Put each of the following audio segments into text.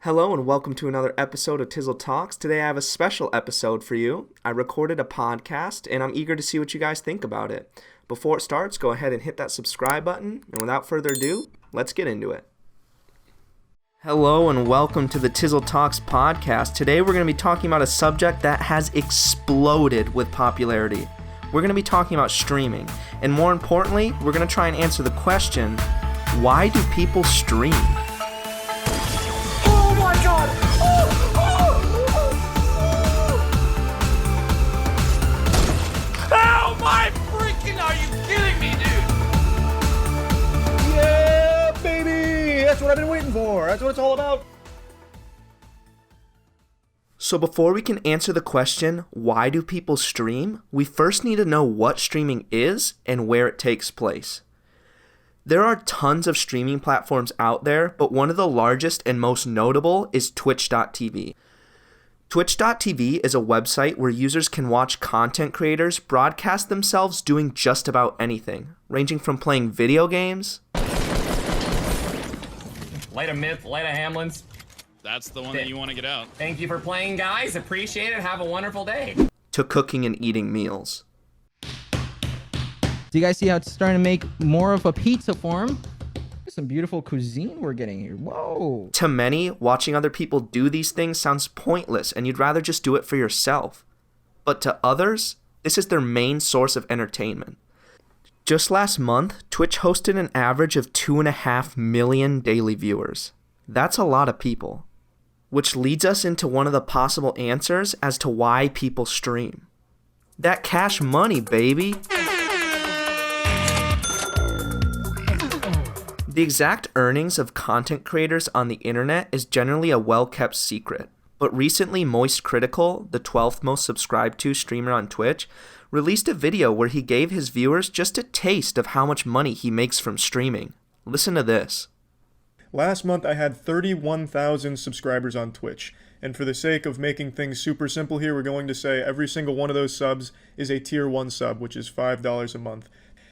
Hello and welcome to another episode of Tizzle Talks. Today I have a special episode for you. I recorded a podcast and I'm eager to see what you guys think about it. Before it starts, go ahead and hit that subscribe button. And without further ado, let's get into it. Hello and welcome to the Tizzle Talks Podcast. Today we're going to be talking about a subject that has exploded with popularity. We're going to be talking about streaming. And more importantly, we're going to try and answer the question, why do people stream? How my freaking are you kidding me, dude? Yeah, baby! That's what I've been waiting for. That's what it's all about. So before we can answer the question, why do people stream? We first need to know what streaming is and where it takes place. There are tons of streaming platforms out there, but one of the largest and most notable is Twitch.tv. Twitch.tv is a website where users can watch content creators broadcast themselves doing just about anything, ranging from playing video games, Light a myth, light a Hamlin's. That's the one that you want to get out. Thank you for playing, guys. Appreciate it. Have a wonderful day. to cooking and eating meals. Do you guys see how it's starting to make more of a pizza form? Some beautiful cuisine we're getting here. Whoa. To many, watching other people do these things sounds pointless and you'd rather just do it for yourself. But to others, this is their main source of entertainment. Just last month, Twitch hosted an average of 2.5 million daily viewers. That's a lot of people. Which leads us into one of the possible answers as to why people stream. That cash money, baby! The exact earnings of content creators on the internet is generally a well-kept secret, but recently Moist Critical, the 12th most subscribed to streamer on Twitch, released a video where he gave his viewers just a taste of how much money he makes from streaming. Listen to this. Last month I had 31,000 subscribers on Twitch, and for the sake of making things super simple here, we're going to say every single one of those subs is a tier 1 sub, which is $5 a month.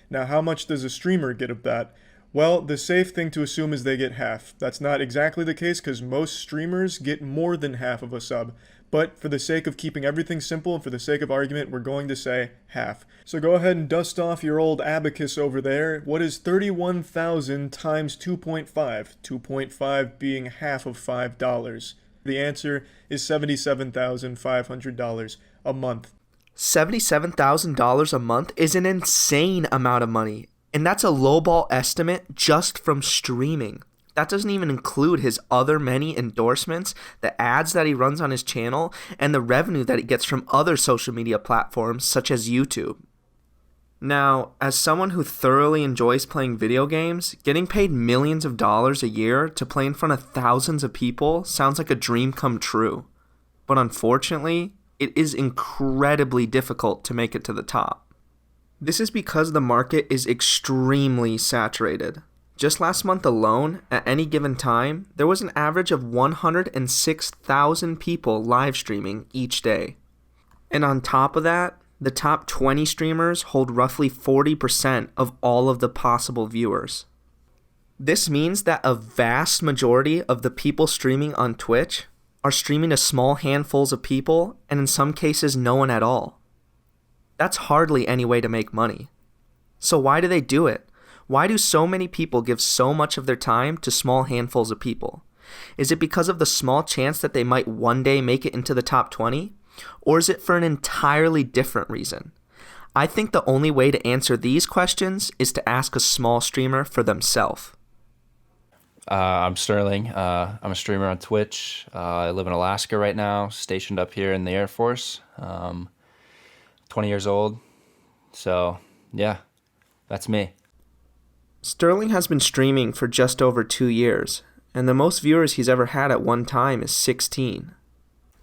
Now, how much does a streamer get of that? Well, the safe thing to assume is they get half. That's not exactly the case because most streamers get more than half of a sub. But for the sake of keeping everything simple and for the sake of argument, we're going to say half. So go ahead and dust off your old abacus over there. What is 31,000 times 2.5? 2.5 being half of $5. The answer is $77,500 a month. $77,000 a month is an insane amount of money. And that's a lowball estimate just from streaming. That doesn't even include his other many endorsements, the ads that he runs on his channel, and the revenue that he gets from other social media platforms such as YouTube. Now, as someone who thoroughly enjoys playing video games, getting paid millions of dollars a year to play in front of thousands of people sounds like a dream come true. But unfortunately, it is incredibly difficult to make it to the top. This is because the market is extremely saturated. Just last month alone, at any given time, there was an average of 106,000 people live streaming each day. And on top of that, the top 20 streamers hold roughly 40% of all of the possible viewers. This means that a vast majority of the people streaming on Twitch are streaming to small handfuls of people, and in some cases no one at all. That's hardly any way to make money. So why do they do it? Why do so many people give so much of their time to small handfuls of people? Is it because of the small chance that they might one day make it into the top 20? Or is it for an entirely different reason? I think the only way to answer these questions is to ask a small streamer for themselves. I'm Sterling. I'm a streamer on Twitch. I live in Alaska right now, stationed up here in the Air Force. 20 years old. So, yeah, that's me. Sterling has been streaming for just over 2 years, and the most viewers he's ever had at one time is 16.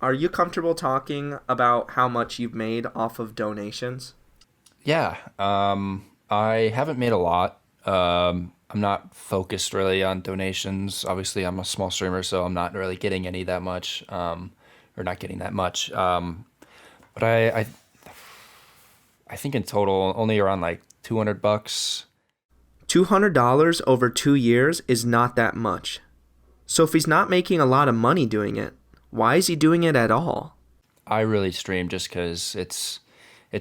Are you comfortable talking about how much you've made off of donations? Yeah, I haven't made a lot. I'm not focused really on donations. Obviously, I'm a small streamer, so I'm not really getting any that much, or not getting that much. But I think in total, only around like $200. $200 over 2 years is not that much. So if he's not making a lot of money doing it, why is he doing it at all? I really stream just because it's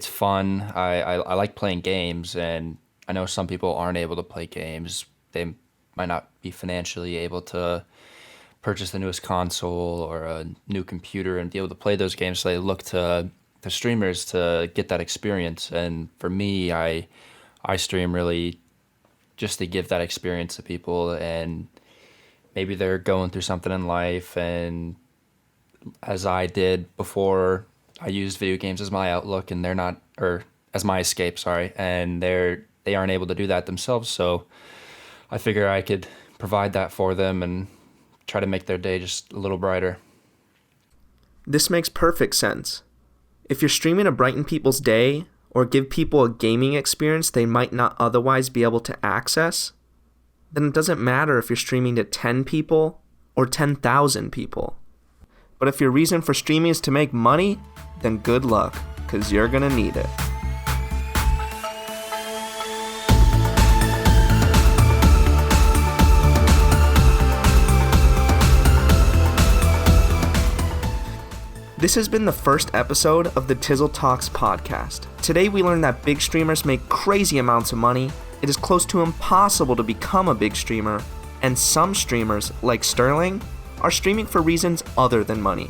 fun. I like playing games, and I know some people aren't able to play games. They might not be financially able to purchase the newest console or a new computer and be able to play those games, so they look to streamers to get that experience. And for me, I stream really just to give that experience to people, and maybe they're going through something in life, and as I did before, I used video games as my outlook, and they're not, or as my escape, sorry, and they aren't able to do that themselves. So I figure I could provide that for them and try to make their day just a little brighter. This makes perfect sense. If you're streaming to brighten people's day or give people a gaming experience they might not otherwise be able to access, then it doesn't matter if you're streaming to 10 people or 10,000 people. But if your reason for streaming is to make money, then good luck, because you're going to need it. This has been the first episode of the Tizzle Talks Podcast. Today we learned that big streamers make crazy amounts of money, it is close to impossible to become a big streamer, and some streamers, like Sterling, are streaming for reasons other than money.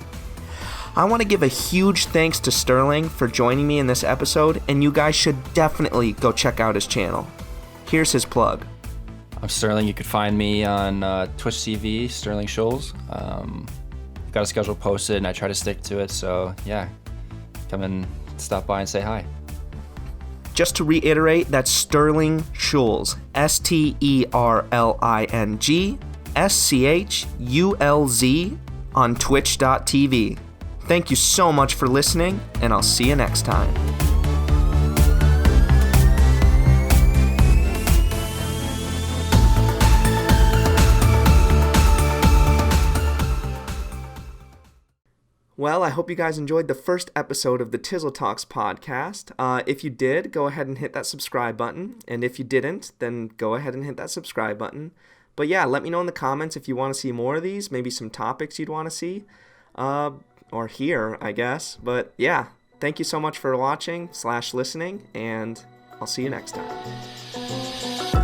I want to give a huge thanks to Sterling for joining me in this episode, and you guys should definitely go check out his channel. Here's his plug. I'm Sterling. You could find me on Twitch TV, Sterling Scholes. I've got a schedule posted, and I try to stick to it, so yeah, come and stop by and say hi. Just to reiterate, that's Sterling Schulz, SterlingSchulz on twitch.tv. Thank you so much for listening, and I'll see you next time. Well, I hope you guys enjoyed the first episode of the Tizzle Talks podcast. If you did, go ahead and hit that subscribe button. And if you didn't, then go ahead and hit that subscribe button. But yeah, let me know in the comments if you want to see more of these, maybe some topics you'd want to see, or hear, I guess. But yeah, thank you so much for watching / listening, and I'll see you next time.